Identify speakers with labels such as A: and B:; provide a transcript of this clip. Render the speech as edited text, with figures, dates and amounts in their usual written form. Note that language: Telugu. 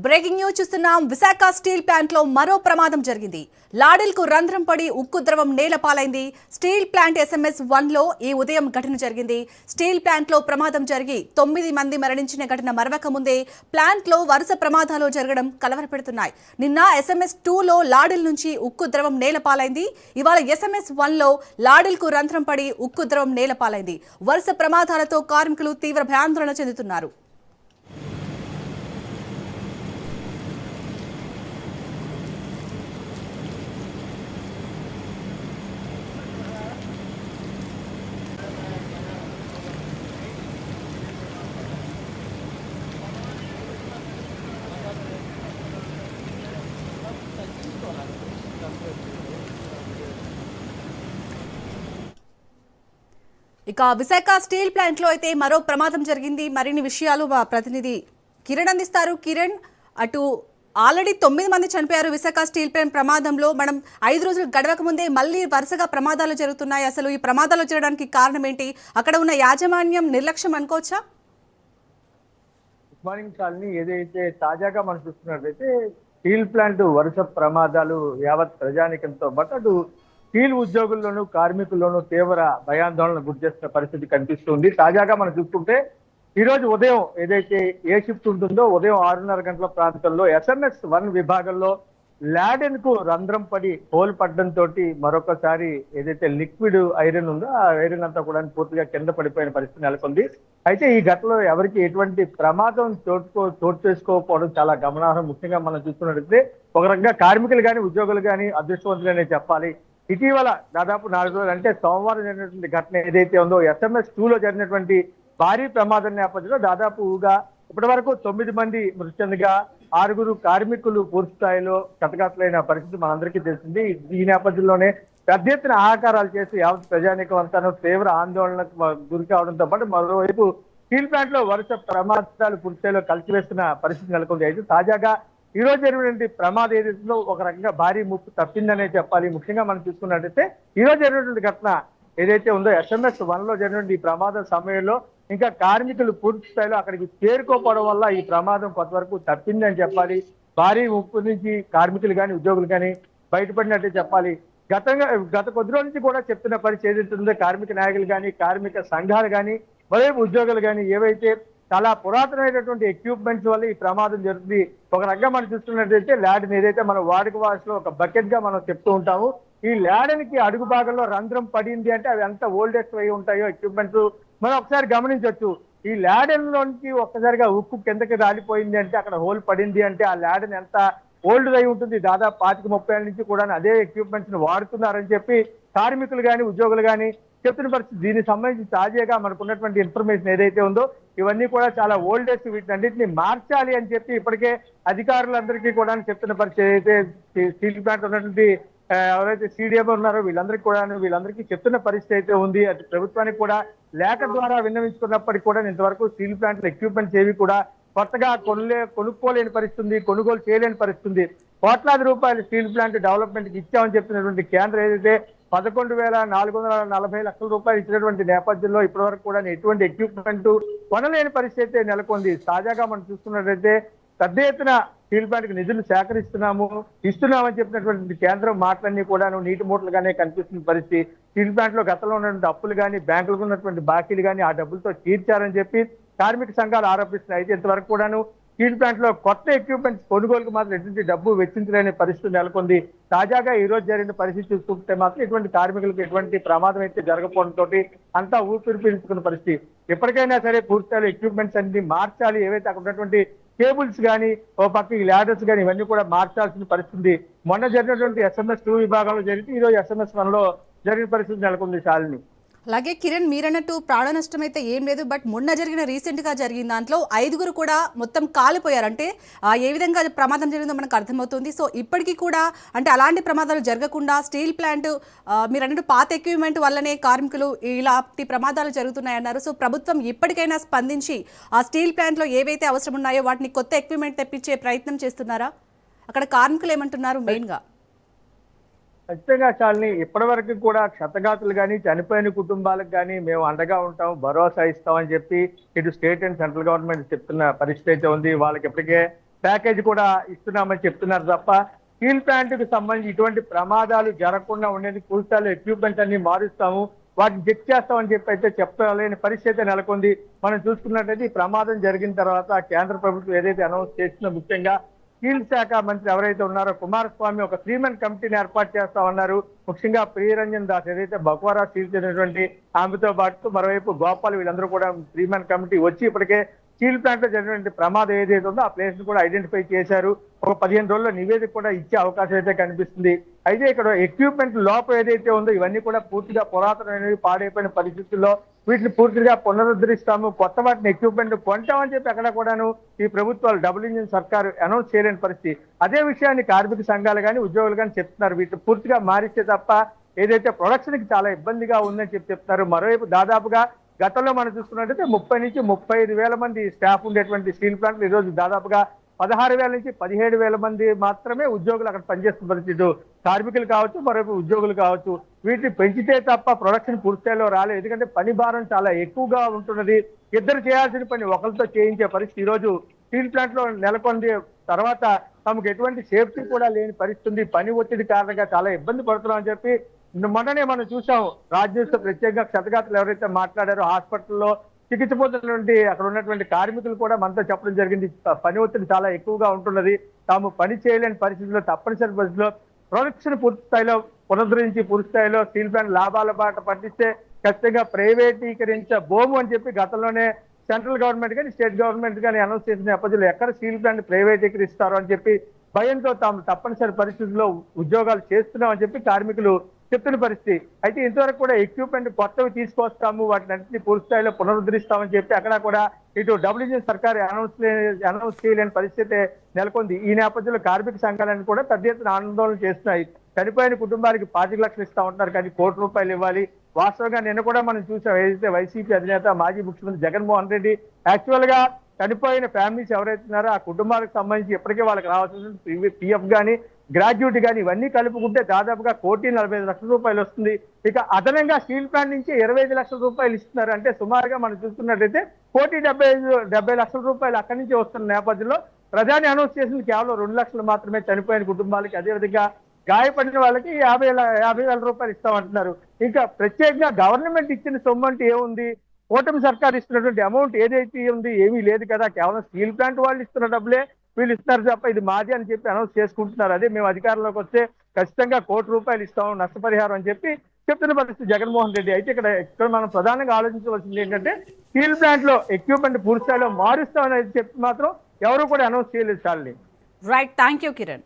A: బ్రేకింగ్ న్యూస్ చూస్తున్నాం. విశాఖ స్టీల్ ప్లాంట్ లో మరో ప్రమాదం జరిగింది. లాడిల్కు రంధ్రం పడి ఉక్కు ద్రవం నేలపాలైంది. స్టీల్ ప్లాంట్ SMS 1 లో ఈ ఉదయం ఘటన జరిగింది. స్టీల్ ప్లాంట్ లో ప్రమాదం జరిగి 9 మంది మరణించిన ఘటన మరవక ముందే ప్లాంట్ లో వరుస ప్రమాదాలు జరగడం కలవరపెడుతున్నాయి. నిన్న SMS 2 లో లాడిల్ నుంచి ఉక్కు ద్రవం నేలపాలైంది. ఇవాళ SMS 1 లో లాడిల్కు రంధ్రం పడి ఉక్కు ద్రవం నేలపాలైంది. వరుస ప్రమాదాలతో కార్మికులు తీవ్ర భయాందోళన చెందుతున్నారు. ఇక విశాఖ స్టీల్ ప్లాంట్ లో అయితే మరో ప్రమాదం జరిగింది. మరిన్ని విషయాలు మా ప్రతినిధి కిరణ్ అందిస్తారు. కిరణ్, అటు ఆల్రెడీ 9 మంది చనిపోయారు విశాఖ స్టీల్ ప్లాంట్ ప్రమాదంలో. మనం 5 రోజులు గడవక ముందే మళ్ళీ వరుసగా ప్రమాదాలు జరుగుతున్నాయి. అసలు ఈ ప్రమాదాలు జరగడానికి కారణం ఏంటి? అక్కడ ఉన్న యాజమాన్యం నిర్లక్ష్యం అనుకోవచ్చా?
B: Good morning Shalini. ఏదైతే తాజాగా మనం చూస్తున్నట్లయితే స్టీల్ ప్లాంట్ వరుస ప్రమాదాలు యావత్ ప్రజానికంతో పాటు అటు స్టీల్ ఉద్యోగుల్లోనూ కార్మికుల్లోనూ తీవ్ర భయాందోళన గురి చేస్తున్న పరిస్థితి కనిపిస్తుంది. తాజాగా మనం చూసుకుంటే ఈ రోజు ఉదయం ఏదైతే ఏ షిఫ్ట్ ఉంటుందో ఉదయం 6:30 గంటల ప్రాంతంలో SMS 1 విభాగంలో లాడెన్ కు రంధ్రం పడి హోల్ పడడంతో మరొకసారి ఏదైతే లిక్విడ్ ఐరన్ ఉందో ఆ ఐరన్ అంతా కూడా పూర్తిగా కింద పడిపోయిన పరిస్థితి నెలకొంది. అయితే ఈ ఘటనలో ఎవరికి ఎటువంటి ప్రమాదం చోటు చేసుకోకపోవడం చాలా గమనార్హం. ముఖ్యంగా మనం చూస్తున్నట్లయితే ఒక రకంగా కార్మికులు కానీ ఉద్యోగులు కానీ అదృష్టవంతులనే చెప్పాలి. ఇటీవల దాదాపు 4 రోజులు అంటే సోమవారం జరిగినటువంటి ఘటన ఏదైతే ఉందో SMS 2 లో జరిగినటువంటి భారీ ప్రమాదం నేపథ్యంలో దాదాపుగా ఇప్పటి వరకు 9 మంది మృతి చెందగా 6 కార్మికులు పూర్తి స్థాయిలో కటకట్లైన పరిస్థితి మనందరికీ తెలిసింది. ఈ నేపథ్యంలోనే పెద్ద ఎత్తున ఆహాకారాలు చేసి యావత్ ప్రజానీకం అంతా తీవ్ర ఆందోళనకు గురి కావడంతో పాటు మరోవైపు స్టీల్ ప్లాంట్ లో వరుస ప్రమాదాలు పూర్తి స్థాయిలో కలిసివేస్తున్న పరిస్థితి నెలకొంది. అయితే తాజాగా ఈ రోజు జరిగినటువంటి ప్రమాదం ఏదైతుందో ఒక రకంగా భారీ ముప్పు తప్పిందనే చెప్పాలి. ముఖ్యంగా మనం చూసుకున్నట్టయితే ఈ రోజు జరిగినటువంటి ఘటన ఏదైతే ఉందో SMS 1 లో జరిగినటువంటి ఈ ప్రమాదం సమయంలో ఇంకా కార్మికులు పూర్తి స్థాయిలో అక్కడికి చేరుకోకపోవడం వల్ల ఈ ప్రమాదం కొంతవరకు తప్పిందని చెప్పాలి. భారీ ముప్పు నుంచి కార్మికులు కానీ ఉద్యోగులు కానీ బయటపడినట్టే చెప్పాలి. గత కొద్ది రోజుల నుంచి కూడా చెప్తున్న పరిస్థితి ఏదైతే ఉందో కార్మిక నాయకులు కానీ కార్మిక సంఘాలు కానీ మరోవైపు ఉద్యోగులు కానీ ఏవైతే చాలా పురాతనమైనటువంటి ఎక్విప్మెంట్స్ వల్ల ఈ ప్రమాదం జరుగుతుంది. ఒక రకంగా మనం చూస్తున్నట్టయితే ల్యాడెన్ ఏదైతే మనం వాడుక భాషలో ఒక బకెట్ గా మనం చెప్తూ ఉంటాము. ఈ ల్యాడెన్ కి అడుగు భాగంలో రంధ్రం పడింది అంటే అవి ఎంత ఓల్డెస్ట్ అయి ఉంటాయో ఎక్విప్మెంట్స్ మనం ఒకసారి గమనించవచ్చు. ఈ ల్యాడెన్ లోనికి ఒక్కసారిగా ఉక్కు కిందకి రాలిపోయింది అంటే అక్కడ హోల్ పడింది అంటే ఆ ల్యాడెన్ ఎంత ఓల్డ్ అయి ఉంటుంది. దాదాపు 25-30 ఏళ్ళ నుంచి కూడా అదే ఎక్విప్మెంట్స్ ని వాడుతున్నారని చెప్పి కార్మికులు కానీ ఉద్యోగులు కానీ చెప్తున్న పరిస్థితి. దీనికి సంబంధించి తాజాగా మనకు ఉన్నటువంటి ఇన్ఫర్మేషన్ ఏదైతే ఉందో ఇవన్నీ కూడా చాలా ఓల్డెస్ట్, వీటిని అన్నింటినీ మార్చాలి అని చెప్పి ఇప్పటికే అధికారులందరికీ కూడా చెప్తున్న పరిస్థితి. ఏదైతే స్టీల్ ప్లాంట్ ఉన్నటువంటి ఎవరైతే CDM ఉన్నారో వీళ్ళందరికీ చెప్తున్న పరిస్థితి అయితే ఉంది. అటు ప్రభుత్వానికి కూడా లేఖ ద్వారా విన్నవించుకున్నప్పటికీ కూడా ఇంతవరకు స్టీల్ ప్లాంట్ ఎక్విప్మెంట్స్ ఏవి కూడా కొత్తగా కొనుక్కోలేని పరిస్థితి, కొనుగోలు చేయలేని పరిస్థితి. కోట్లాది రూపాయలు స్టీల్ ప్లాంట్ డెవలప్మెంట్ కి ఇచ్చామని చెప్పినటువంటి కేంద్రం ఏదైతే 11,440 లక్షల రూపాయలు ఇచ్చినటువంటి నేపథ్యంలో ఇప్పటి వరకు కూడా ఎటువంటి ఎక్విప్మెంట్ కొనలేని పరిస్థితి నెలకొంది. తాజాగా మనం చూస్తున్నట్లయితే పెద్ద ఎత్తున స్టీల్ ప్లాంట్ కి నిధులు ఇస్తున్నామని చెప్పినటువంటి కేంద్రం మాటలన్నీ కూడా నీటి మూటలుగానే కనిపిస్తున్న పరిస్థితి. స్టీల్ ప్లాంట్ లో గతంలో ఉన్నటువంటి అప్పులు కానీ బ్యాంకులకు ఉన్నటువంటి బాకీలు కానీ ఆ డబ్బులతో తీర్చారని చెప్పి కార్మిక సంఘాలు ఆరోపిస్తున్నాయి. అయితే ఇంతవరకు కూడాను స్టీల్ ప్లాంట్ లో కొత్త ఎక్విప్మెంట్స్ కొనుగోలుకు మాత్రం ఎటువంటి డబ్బు వెచ్చించలేని పరిస్థితి నెలకొంది. తాజాగా ఈ రోజు జరిగిన పరిస్థితి చూసుకుంటే మాత్రం ఎటువంటి కార్మికులకు ఎటువంటి ప్రమాదం అయితే జరగకపోవడంతో అంతా ఊపిరి పీల్చుకున్న పరిస్థితి. ఎప్పటికైనా సరే పూర్తిస్థాయిలో ఎక్విప్మెంట్స్ అన్ని మార్చాలి. ఏవైతే అక్కడ ఉన్నటువంటి కేబుల్స్ కానీ ఓ పక్క ఈ లాడర్స్ కానీ ఇవన్నీ కూడా మార్చాల్సిన పరిస్థితి. మొన్న జరిగినటువంటి SMS 2 విభాగంలో జరిగితే ఈ రోజు SMS 1 లో జరిగిన పరిస్థితి నెలకొంది శాలిని.
A: అలాగే కిరణ్, మీరన్నట్టు ప్రాణ నష్టం అయితే ఏం లేదు. బట్ మొన్న రీసెంట్గా జరిగిన దాంట్లో 5 కూడా మొత్తం కాలిపోయారు. అంటే ఏ విధంగా ప్రమాదం జరిగిందో మనకు అర్థమవుతుంది. సో ఇప్పటికీ కూడా అంటే అలాంటి ప్రమాదాలు జరగకుండా స్టీల్ ప్లాంట్ మీరన్నట్టు పాత ఎక్విప్మెంట్ వల్లనే కార్మికులు ఇలాంటి ప్రమాదాలు జరుగుతున్నాయన్నారు. సో ప్రభుత్వం ఇప్పటికైనా స్పందించి ఆ స్టీల్ ప్లాంట్లో ఏవైతే అవసరం ఉన్నాయో వాటిని కొత్త ఎక్విప్మెంట్ తెప్పించే ప్రయత్నం చేస్తున్నారా? అక్కడ కార్మికులు ఏమంటున్నారు మెయిన్గా?
B: ఖచ్చితంగా చాలని ఇప్పటి వరకు కూడా క్షతగాతులు కానీ చనిపోయిన కుటుంబాలకు కానీ మేము అండగా ఉంటాం, భరోసా ఇస్తామని చెప్పి ఇటు స్టేట్ అండ్ సెంట్రల్ గవర్నమెంట్ చెప్తున్న పరిస్థితి అయితే ఉంది. వాళ్ళకి ఇప్పటికే ప్యాకేజ్ కూడా ఇస్తున్నామని చెప్తున్నారు తప్ప స్టీల్ ప్లాంట్ కు సంబంధించి ఇటువంటి ప్రమాదాలు జరగకుండా ఉండేది పూర్తిస్థాయిలో ఎక్విప్మెంట్ అన్ని మారుస్తాము, వాటిని చెక్ చేస్తామని చెప్పి అయితే చెప్పలేని పరిస్థితి నెలకొంది. మనం చూసుకున్నట్టయితే ఈ ప్రమాదం జరిగిన తర్వాత కేంద్ర ప్రభుత్వం ఏదైతే అనౌన్స్ చేసిందో, ముఖ్యంగా స్టీల్ శాఖ మంత్రి ఎవరైతే ఉన్నారో కుమారస్వామి ఒక 3 కమిటీని ఏర్పాటు చేస్తా ఉన్నారు. ముఖ్యంగా ప్రియరంజన్ దాస్ ఏదైతే బక్వారా స్టీల్ చెందినటువంటి ఆమెతో పాటు మరోవైపు గోపాల్ వీళ్ళందరూ కూడా 3 కమిటీ వచ్చి ఇప్పటికే స్టీల్ ప్లాంట్ లో జరిగినటువంటి ప్రమాదం ఏదైతే ఉందో ఆ ప్లేస్ ను కూడా ఐడెంటిఫై చేశారు. ఒక 15 రోజుల్లో నివేదిక కూడా ఇచ్చే అవకాశం అయితే కనిపిస్తుంది. అయితే ఇక్కడ ఎక్విప్మెంట్ లోపం ఏదైతే ఉందో ఇవన్నీ కూడా పూర్తిగా పురాతనమైనవి, పాడైపోయిన పరిస్థితుల్లో వీటిని పూర్తిగా పునరుద్ధరిస్తాము, కొత్త వాటిని ఎక్విప్మెంట్ కొంటామని చెప్పి అక్కడ కూడాను ఈ ప్రభుత్వాలు డబుల్ ఇంజిన్ సర్కారు అనౌన్స్ చేయలేని పరిస్థితి. అదే విషయాన్ని కార్మిక సంఘాలు కానీ ఉద్యోగులు కానీ చెప్తున్నారు. వీటిని పూర్తిగా మారిస్తే తప్ప ఏదైతే ప్రొడక్షన్ కి చాలా ఇబ్బందిగా ఉందని చెప్పి చెప్తున్నారు. మరోవైపు దాదాపుగా గతంలో మనం చూసుకున్నట్టయితే 30 నుంచి 35 మంది స్టాఫ్ ఉండేటువంటి స్టీల్ ప్లాంట్ ఈ రోజు దాదాపుగా 16,000 నుంచి 17,000 మంది మాత్రమే ఉద్యోగులు అక్కడ పనిచేస్తున్న పరిస్థితి. కార్మికులు కావచ్చు, మరోవైపు ఉద్యోగులు కావచ్చు. వీటిని పెంచితే తప్ప ప్రొడక్షన్ పూర్తిస్థాయిలో రాలేదు. ఎందుకంటే పని భారం చాలా ఎక్కువగా ఉంటున్నది. ఇద్దరు చేయాల్సిన పని ఒకరితో చేయించే పరిస్థితి ఈ రోజు స్టీల్ ప్లాంట్ లో నెలకొంది. తర్వాత తమకు ఎటువంటి సేఫ్టీ కూడా లేని పరిస్థితి, పని ఒత్తిడి కారణంగా చాలా ఇబ్బంది పడుతున్నామని చెప్పి మొన్ననే మనం చూసాం. రాజ్యసభ ప్రత్యేకంగా క్షతగాత్రులు ఎవరైతే మాట్లాడారో హాస్పిటల్లో చికిత్స పొందినటువంటి అక్కడ ఉన్నటువంటి కార్మికులు కూడా మనతో చెప్పడం జరిగింది. పని ఒత్తిడి చాలా ఎక్కువగా ఉంటున్నది, తాము పని చేయలేని పరిస్థితుల్లో, తప్పనిసరి పరిస్థితుల్లో ప్రొడక్షన్ పూర్తి స్థాయిలో పునరుద్ధరించి పూర్తి స్థాయిలో స్టీల్ ప్లాంట్ లాభాల బాట పట్టిస్తే ఖచ్చితంగా ప్రైవేటీకరించబోము అని చెప్పి గతంలోనే సెంట్రల్ గవర్నమెంట్ కానీ స్టేట్ గవర్నమెంట్ కానీ అనౌన్స్ చేసిన నేపథ్యంలో ఎక్కడ స్టీల్ ప్లాంట్ ప్రైవేటీకరిస్తారు అని చెప్పి భయంతో తాము తప్పనిసరి పరిస్థితుల్లో ఉద్యోగాలు చేస్తున్నామని చెప్పి కార్మికులు చెప్తున్న పరిస్థితి. అయితే ఇంతవరకు కూడా ఎక్విప్మెంట్ కొత్తవి తీసుకొస్తాము, వాటిని అన్నింటినీ పూర్తి స్థాయిలో పునరుద్ధరిస్తామని చెప్పి అక్కడ కూడా ఇటు డబుల్ ఇంజిన్ సర్కారు అనౌన్స్ చేయలేని పరిస్థితి నెలకొంది. ఈ నేపథ్యంలో కార్మిక సంఘాలను కూడా పెద్ద ఎత్తున ఆందోళన చేస్తున్నాయి. చనిపోయిన కుటుంబానికి 25 లక్షలు ఇస్తా ఉంటారు కానీ ₹1,00,00,000 ఇవ్వాలి. వాస్తవంగా నిన్న కూడా మనం చూసాం, ఏదైతే వైసీపీ అధినేత మాజీ ముఖ్యమంత్రి జగన్మోహన్ రెడ్డి యాక్చువల్ గా చనిపోయిన ఫ్యామిలీస్ ఎవరైతే ఉన్నారో ఆ కుటుంబాలకు సంబంధించి ఇప్పటికే వాళ్ళకి రావాల్సిన పిఎఫ్ కానీ గ్రాడ్యుయేట్ కానీ ఇవన్నీ కలుపుకుంటే దాదాపుగా ₹1,45,00,000 వస్తుంది. ఇక అదనంగా స్టీల్ ప్లాంట్ నుంచి ₹25 లక్షల ఇస్తున్నారు. అంటే సుమారుగా మనం చూసుకున్నట్టయితే ₹1,70,00,000 అక్కడి నుంచి వస్తున్న నేపథ్యంలో ప్రధాని అనౌన్స్ చేసింది కేవలం 2 లక్షలు మాత్రమే చనిపోయిన కుటుంబాలకి. అదేవిధంగా గాయపడిన వాళ్ళకి ₹50,000 ఇస్తామంటున్నారు. ఇంకా ప్రత్యేకంగా గవర్నమెంట్ ఇచ్చిన సొమ్ము అంటే ఏముంది? కూటమి సర్కార్ ఇస్తున్నటువంటి అమౌంట్ ఏదైతే ఉంది ఏమీ లేదు కదా. కేవలం స్టీల్ ప్లాంట్ వాళ్ళు ఇస్తున్న డబ్బులే వీళ్ళు ఇస్తున్నారు తప్ప ఇది మాది అని చెప్పి అనౌన్స్ చేసుకుంటున్నారు. అదే మేము అధికారంలోకి వస్తే ఖచ్చితంగా ₹1,00,00,000 ఇస్తాము నష్టపరిహారం అని చెప్పి చెప్తున్న పరిస్థితి జగన్మోహన్ రెడ్డి. అయితే ఇక్కడ మనం ప్రధానంగా ఆలోచించవలసింది ఏంటంటే స్టీల్ ప్లాంట్ లో ఎక్విప్మెంట్ పూర్తి స్థాయిలో మారుస్తామని చెప్పి మాత్రం ఎవరు కూడా అనౌన్స్ చేయలేదు. చాలని
A: రైట్, థ్యాంక్ యూ కిరణ్.